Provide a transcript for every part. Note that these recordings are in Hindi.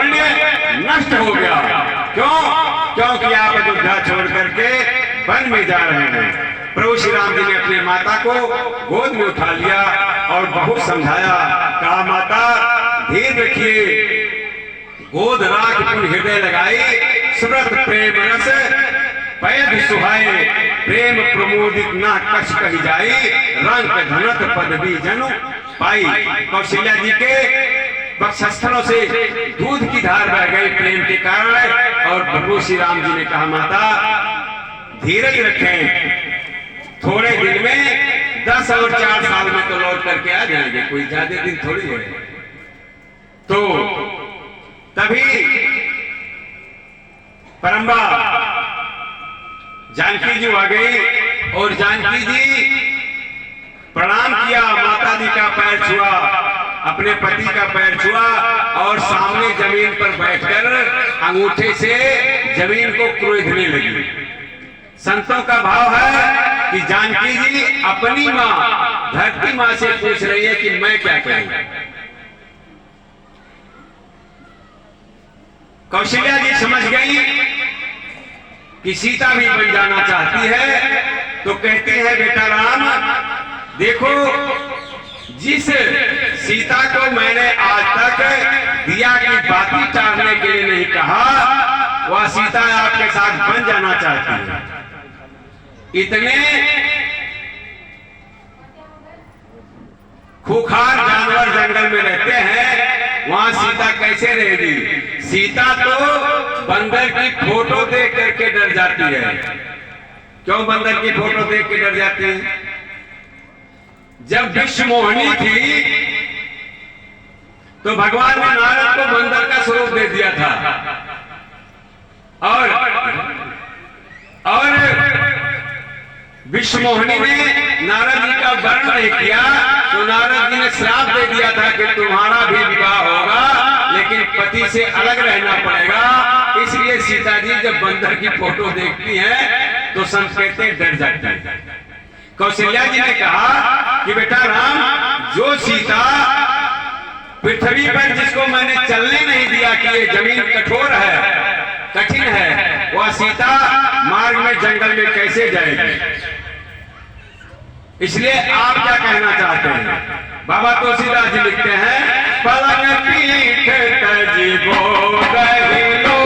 पुण्य नष्ट हो गया। क्यों? क्योंकि आप अयोध्या छोड़ करके वन में जा रहे हैं। प्रभु श्री राम जी ने अपने माता को गोद में उठा लिया और बहुत समझाया, कहा माता धीर रखिए, गोद राख पुन हृदय लगाई, सुब्रत प्रेम रस पैद सुहाए, प्रेम प्रमोदित ना कछ कही जाई, रंग धनत पदवी जनु पाई। कौशल्या जी के वक्षस्थलों से दूध की धार बह गई प्रेम के कारण। और प्रभु श्री राम जी ने कहा माता धीरज रखें, थोड़े दिन में 10 और 4 साल में तो लौट करके आ जाएंगे, कोई ज्यादा दिन थोड़ी है। तो तभी परम्बा जानकी जी आ गई और जानकी जी प्रणाम किया, माता जी का पैर छुआ, अपने पति का पैर छुआ और सामने जमीन पर बैठकर अंगूठे से जमीन को क्रोधने लगी। संतों का भाव है कि जानकी जी अपनी मां धरती मां से पूछ रही है कि मैं क्या करूं। कौशल्या जी समझ गई कि सीता भी बन जाना चाहती है, तो कहती है बेटा राम देखो, जिस सीता को मैंने आज तक दिया की बाती टालने के लिए नहीं कहा, वह सीता आपके साथ बन जाना चाहती है। इतने खूंखार जानवर जंगल में रहते हैं, वहां सीता कैसे रहेगी? सीता तो बंदर की फोटो देख करके डर जाती है। क्यों बंदर की फोटो देख के डर जाती है? जब विश्व मोहिनी थी तो भगवान ने नारद को बंदर का स्वरूप दे दिया था और विश्व मोहिनी ने नारद जी का वर्ण नहीं किया तो नारद जी ने श्राप दे दिया था कि तुम्हारा भी विवाह होगा लेकिन पति से अलग रहना पड़ेगा। इसलिए सीता जी जब बंदर की फोटो देखती हैं तो संस्कृति डर जाती है। कौशल्या जी ने कहा कि बेटा राम, जो सीता पृथ्वी पर जिसको मैंने चलने नहीं दिया कि ये जमीन कठोर है, कठिन है, वह सीता मार्ग में जंगल में कैसे जाएगी? इसलिए आप क्या कहना चाहते हैं? बाबा तुलसीदास जी लिखते हैं, पलंग पीठ तजीबो गहिलो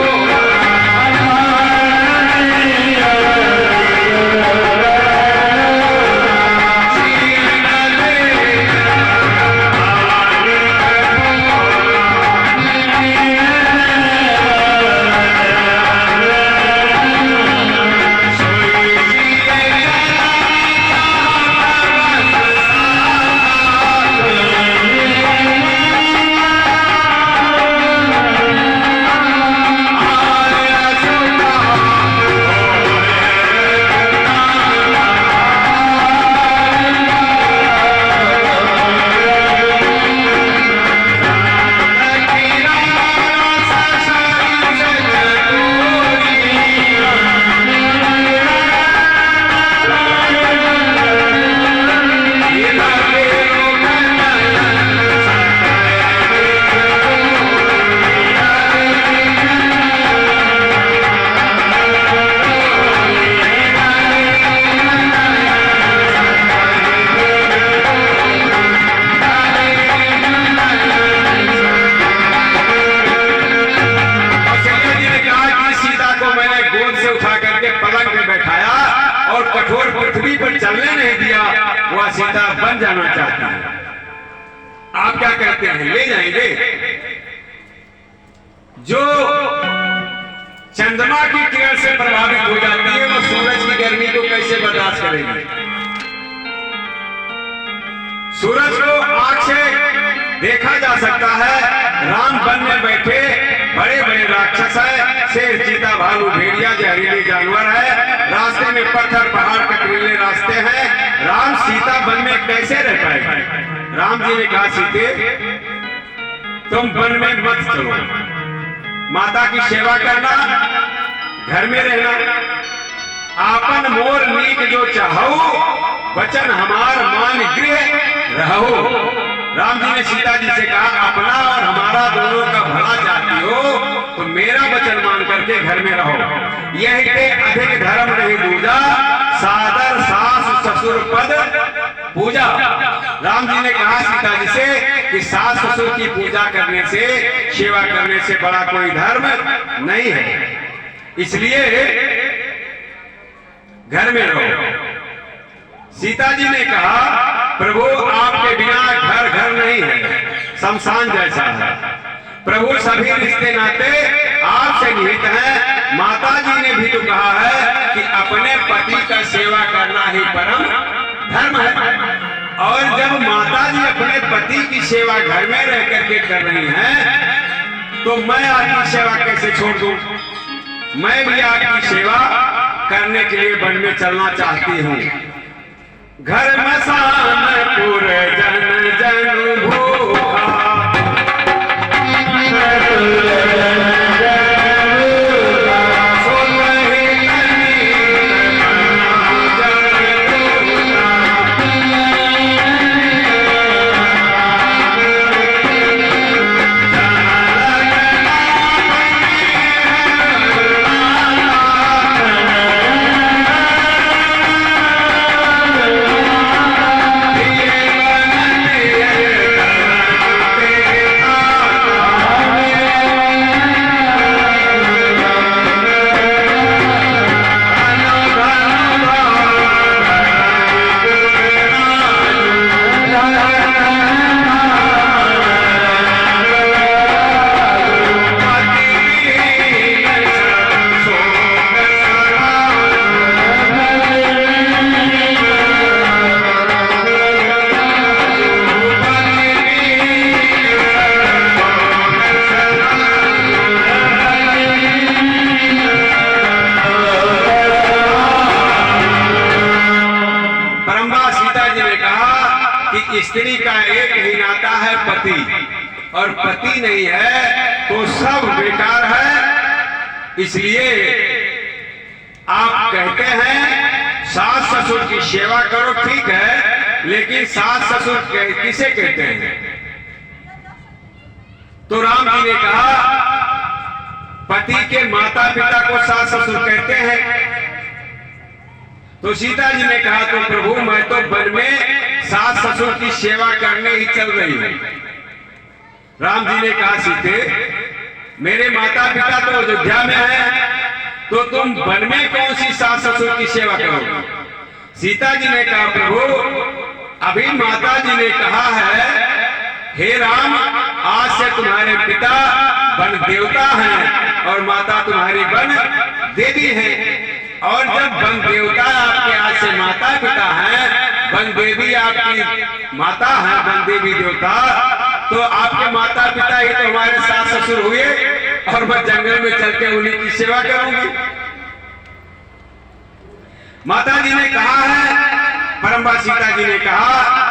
कठोर पृथ्वी पर चलने नहीं दिया, वह सीता बन जाना चाहती है। आप क्या कहते हैं? ले जाएंगे? जो चंद्रमा की किरण से प्रभावित हो जाती है वो सूरज की गर्मी को कैसे बर्दाश्त करेगी? सूरज को आंख से देखा जा सकता है। राम वन में बैठे बड़े बड़े राक्षस है, शेर, चीता, भालू, भेड़िया, जहरीले जानवर है, रास्ते में पत्थर, पहाड़, कटीले रास्ते हैं। राम सीता वन में कैसे रह पाएगी? राम जी ने कहा सीते तुम वन में मत चलो, माता की सेवा करना, घर में रहना, आपन मोर नीक जो चाहो, वचन हमार मान गृह रहो। राम जी ने सीता जी से कहा अपना और हमारा दोनों का भला चाहती हो मेरा वचन मान करके घर में रहो। यही के अधिक धर्म नहीं दूजा, सादर सास ससुर पद पूजा। राम जी ने कहा सीता जी से कि सास ससुर की पूजा करने से, सेवा करने से बड़ा कोई धर्म नहीं है, इसलिए घर में रहो। सीता जी ने कहा प्रभु आपके बिना घर घर नहीं है, शमशान जैसा है। प्रभु सभी रिश्ते नाते आपसे निहित हैं। माता जी ने भी तो कहा है कि अपने पति का सेवा करना ही परम धर्म है। और जब माता जी अपने पति की सेवा घर में रह करके कर रही हैं, तो मैं आपकी सेवा कैसे छोड़ दूं? मैं भी आपकी सेवा करने के लिए वन में चलना चाहती हूँ। घर मसान पूरे जन जन भूखा, स्त्री का एक ही नाता है पति, और पति नहीं है तो सब बेकार है। इसलिए आप कहते हैं सास ससुर की सेवा करो, ठीक है, लेकिन सास ससुर किसे कहते हैं? तो राम जी ने कहा पति के माता पिता को सास ससुर कहते हैं। तो सीता जी ने कहा तो प्रभु मैं तो वन में सास ससुर की सेवा करने ही चल रही हूं। राम जी ने कहा सीते मेरे माता पिता तो अयोध्या में है, तो तुम वन में कौन सी सास ससुर की सेवा करोगे? सीता जी ने कहा प्रभु अभी माता जी ने कहा है हे राम आज से तुम्हारे पिता वन देवता हैं और माता तुम्हारी वन देवी है। और जब वन देवता आपके आज से माता पिता हैं, वन देवी आपकी माता है, वन देवी देवता, तो आपके माता पिता ही तो हमारे सास ससुर हुए, और मैं जंगल में चल के उन्हीं की सेवा करूंगी। माता जी ने कहा है, परम्बा सीता जी ने कहा